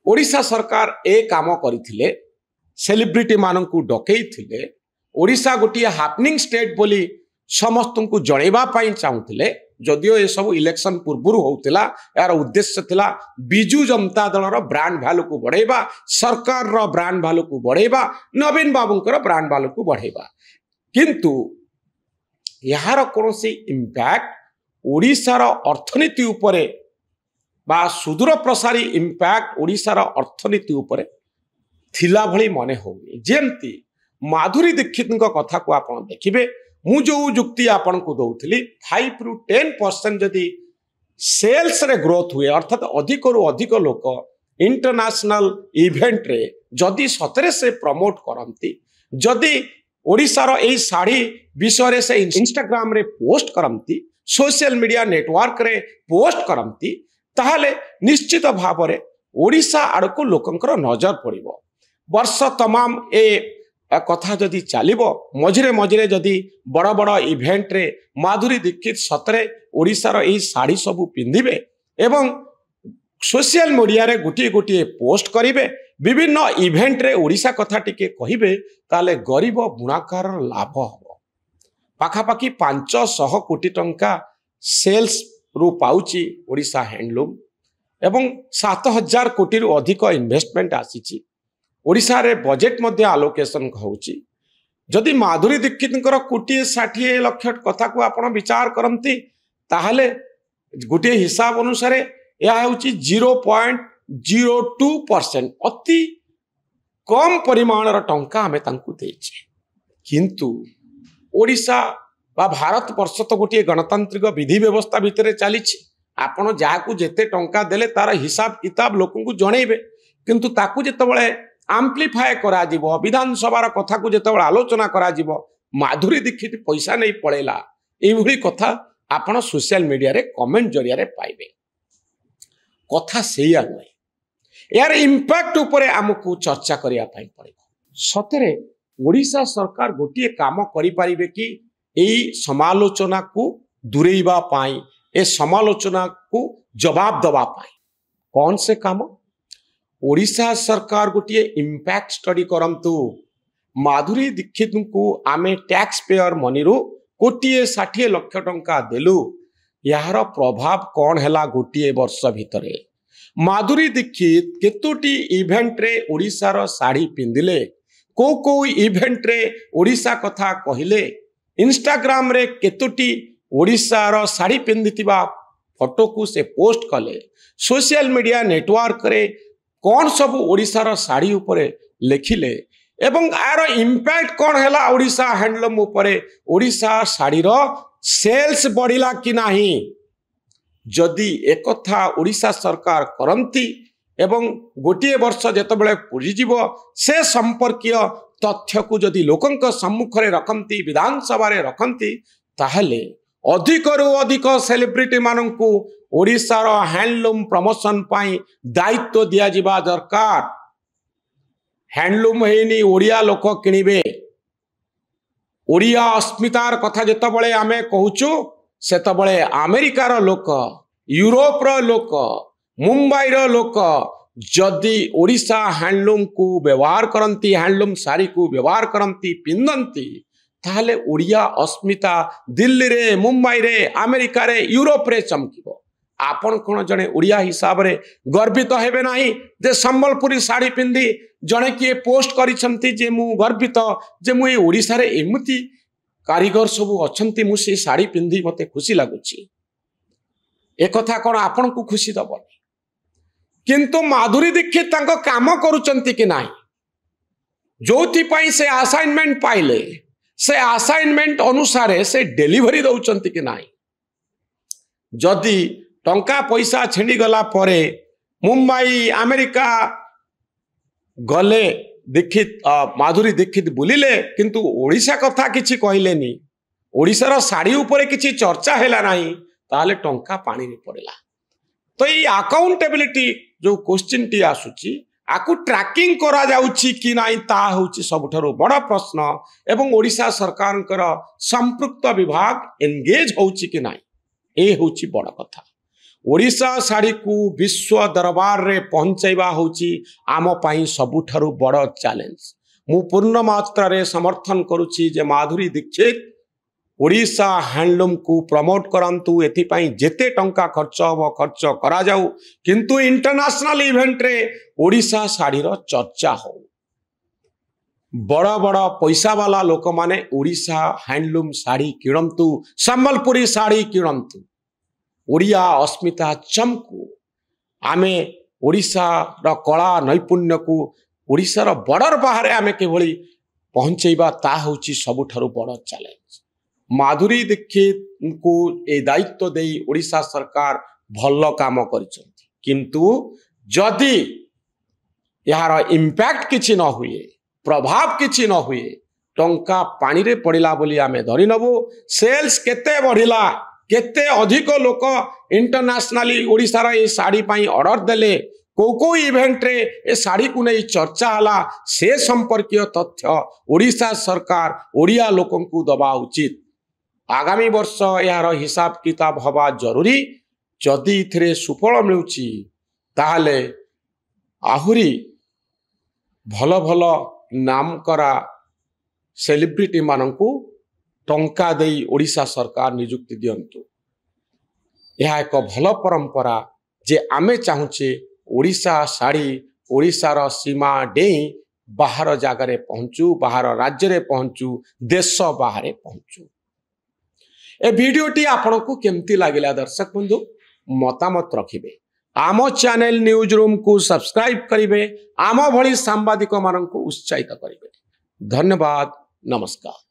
ओडिशा सरकार ए काम करथिले सेलिब्रिटी माननकु डकैथिले ओडिशा गोटे हैपनिंग स्टेट बोली समस्त को जनइबा पई चाहुथिले जदियो ए सब इलेक्शन पूर्व होउतिला यार उद्देश्य थिला बिजू जनता दल रो ब्रांड वैल्यू को बढ़ेबा सरकार रो ब्रांड वैल्यू को बढ़ेबा नवीन बाबूंकर ब्रांड वैल्यू को बढ़ेबा किंतु यार कोनोसी इंपैक्ट ओडिशा रो अर्थनीति उपरे बा सुदूर प्रसारी इंपैक्ट ओडिशा रो अर्थनीति उपरे थिला भली मने होनी जेमती माधुरी दीक्षित कथा को आपण देखिबे मु जो जुक्ति आपण को दउथली 5 रु 10% जदि सेल्स रे ग्रोथ हुए अर्थात अधिक रु अधिक लोक इंटरनेशनल इवेंट रे जदि सतरे से प्रमोट करंती जदि ओडिशा रो एई साड़ी विषय रे से इंस्टाग्राम रे पोस्ट करंती सोशल मीडिया नेटवर्क रे पोस्ट करंती ताहले निश्चित भाव रे ओडिशा आड़को लोकंकर नजर पड़िबो वर्ष तमाम ए कथा जदि चलिबो मझिरे मझिरे जदि बड़ बड़ इवेंट रे माधुरी दीक्षित सतरे ओडिशा रो एई साड़ी सब पिंधिबे एवं सोशल मीडिया रे गोटे गोटे पोस्ट करिवे विभिन्न इवेंट रे ओडिशा कथा टिके कहिबे ताले गरीब बुणाकार लाभ हबो पाखापाखी 500 कोटी टंका सेल्स रु पाउची ओडिशा हैंडलूम एवं 7000 कोटी रु अधिक इन्वेस्टमेंट आसीची ओडिशा रे बजेट मध्ये आलोकेशन होउची जदि माधुरी दीक्षित कोटी 60 लाख कथा को आपण विचार करंती ताहले गोटे हिसाब अनुसार यह होउची 0.02% अति कम परिमाण र टंका हमें तांकु देछि किंतु ओडिशा बा भारत वर्ष तो गोटे गणतांत्रिक विधि व्यवस्था भितर चली आपण जहाँ जेते टंका देले तार हिसाब किताब लोक जनइबे किंतु ताकू जेतेबेले आम्प्लीफाए करा जिवो विधानसभा कथा को जेतेबेले आलोचना करा जिवो माधुरी दीक्षित पैसा नहीं पड़ेला एभली कथा आपण सोशल मीडिया रे कमेंट जरिया रे पाइबे कथा सेया नहीं यार इंपैक्ट उपरे हमकु चर्चा करिया पई पड़िबो सतरे ओडिशा सरकार गोटे काम करि परिबे कि एई समालोचना को दूरेइबा पाई ए समालोचना को जवाब दबा पाई कौन से काम ओडिशा सरकार गोटे इंपैक्ट स्टडी करंतु माधुरी दीक्षित को आमे टैक्स पेयर मनी रो कोटी 60 लाख टंका देलु यार प्रभाव कौन हैला गोटे वर्ष भितरे माधुरी दीक्षित केतोटी इवेंट रे ओडिशा रो साड़ी पिंदिले को इवेंट रे ओडिशा कथा कहिले इंस्टाग्राम रे केतोटी ओडिशा रो साड़ी पिंदितिबा फोटो को से पोस्ट कले सोशल मीडिया नेटवर्क रे कौन सब ओडिशा रो साड़ी उपरे लिखिले एवं आर इंपैक्ट कौन हैला ओडिशा हैंडलूम उपरे ओडिशा साड़ी रो सेल्स बढ़िला कि नाही जदि एकथा ओडिशा सरकार करंती एवं गोटे वर्ष जेतेबेले पूरी जीवो से संपर्कीय तथ्य को जदि लोकंक सम्मुख रे रखंती विधानसभा रे रखंती ताहले अधिक रु अधिक सेलिब्रिटी माननकु ओडिशा रो हैंडलूम प्रमोशन पाई दायित्व दिया जिबा दरकार हैंडलूम हेनी ओडिया लोक किनिबे ओडिया अस्मितार कथा जेतेबेले आमे कहूचु सेतेबेले अमेरिका रो लोक यूरोप रो लोक मुंबई रो लोक जदि ओडिशा हैंडलूम को व्यवहार करंती हैंडलूम साड़ी को व्यवहार करंती पिंदंती ताहले ओडिया अस्मिता दिल्ली रे मुंबई रे अमेरिका रे यूरोप रे चमकिबो आपण कोन जने ओडिया हिसाब रे गर्वित हेबे नाही जे संबलपुरी साड़ी पिंदी जने किए पोस्ट करिसंती जे मु गर्वित जे मु ए ओडिशा रे एमुती कारीगर सब अछंती मु से साड़ी पिंदी मते खुशी लागुची ए कथा कोन आपण को खुशी दबनी किंतु माधुरी दीक्षित तांको काम करूचंती कि नाही जोथि पई से असाइनमेंट पाइले से असाइनमेंट अनुसार से डिलीवरी दउचंती कि नाही जदि टंका पैसा छेंडी गला परे मुंबई अमेरिका गले दीक्षित माधुरी दीक्षित बुलिले किंतु ओडिशा कथा किछि कहलेनी ओडिशा रो साड़ी उपरे किछि चर्चा हैला नाही ताले टंका पानी रे पड़ेला तो ये अकाउंटेबिलिटी जो क्वेश्चन टी आसुची आकु ट्रैकिंग करा जाउची कि नाही ता होउची सबठारो बड़ा प्रश्न एवं ओडिशा सरकारंकर संपृक्त विभाग एंगेज होउची कि नाही ए होउची बड़ा कथा ओडिशा साड़ी को विश्व दरबार रे पहुंचाइबा होची आम पई सबुठारु बड़ चैलेंज। मु पूर्ण मात्रा रे समर्थन करुची जे माधुरी दीक्षित ओडिशा हैंडलूम को प्रमोट करंतु एथिपाई जेते टंका खर्च हो खर्च करा जाऊ किंतु इंटरनेशनल इवेंट रे ओडिशा साड़ी रो चर्चा हो। बड़ बड़ पैसा वाला लोक माने ओडिशा हैंडलूम साड़ी किणंतु संबलपुरी साड़ी किणंतु ओडिया अस्मिता चमकू आमे ओडिशा रो कला नैपुण्य को ओडिशा रो बॉर्डर बाहर आमे केवली पहुंचेबा ता होची सबुठारु बड़ चैलेंज। माधुरी दीक्षित को ए दायित्व देई ओडिशा सरकार भल काम करिसंती किंतु जदि यार इंपैक्ट किछि न हुए प्रभाव किछि न हुए टंका पानी रे पड़िला बोली आमे धरि नबु। सेल्स केते बढ़िला केते अधिक लोक इंटरनेशनली ओडिशा रा ए साड़ी पई ऑर्डर देले को इवेंट रे ए साड़ी को नहीं चर्चा हला से संपर्कीय तथ्य ओडिशा सरकार ओडिया लोकन को दबा उचित। आगामी वर्ष यार हिसाब किताब हवा जरूरी। जदि इथिरे सुफल मिलुची ताहले आहुरी भल भल नाम करा सेलिब्रिटी माननकु टंका देई ओडिशा सरकार नियुक्ति दियंतु। यह एक भल परंपरा जे आमे चाहुचे ओडिशा साड़ी ओडिशार सीमा डेई बाहर जगार पहुंचू बाहर राज्य रे पहुंचू देश बाहर पहुंचू। ए वीडियोटी आपन को केमती लागिला दर्शक बंधु मतामत रखिबे। आम चैनल न्यूज रूम को सब्सक्राइब करिवे आम भली सांबादिक मानन को उत्साहित करिवे। धन्यवाद नमस्कार।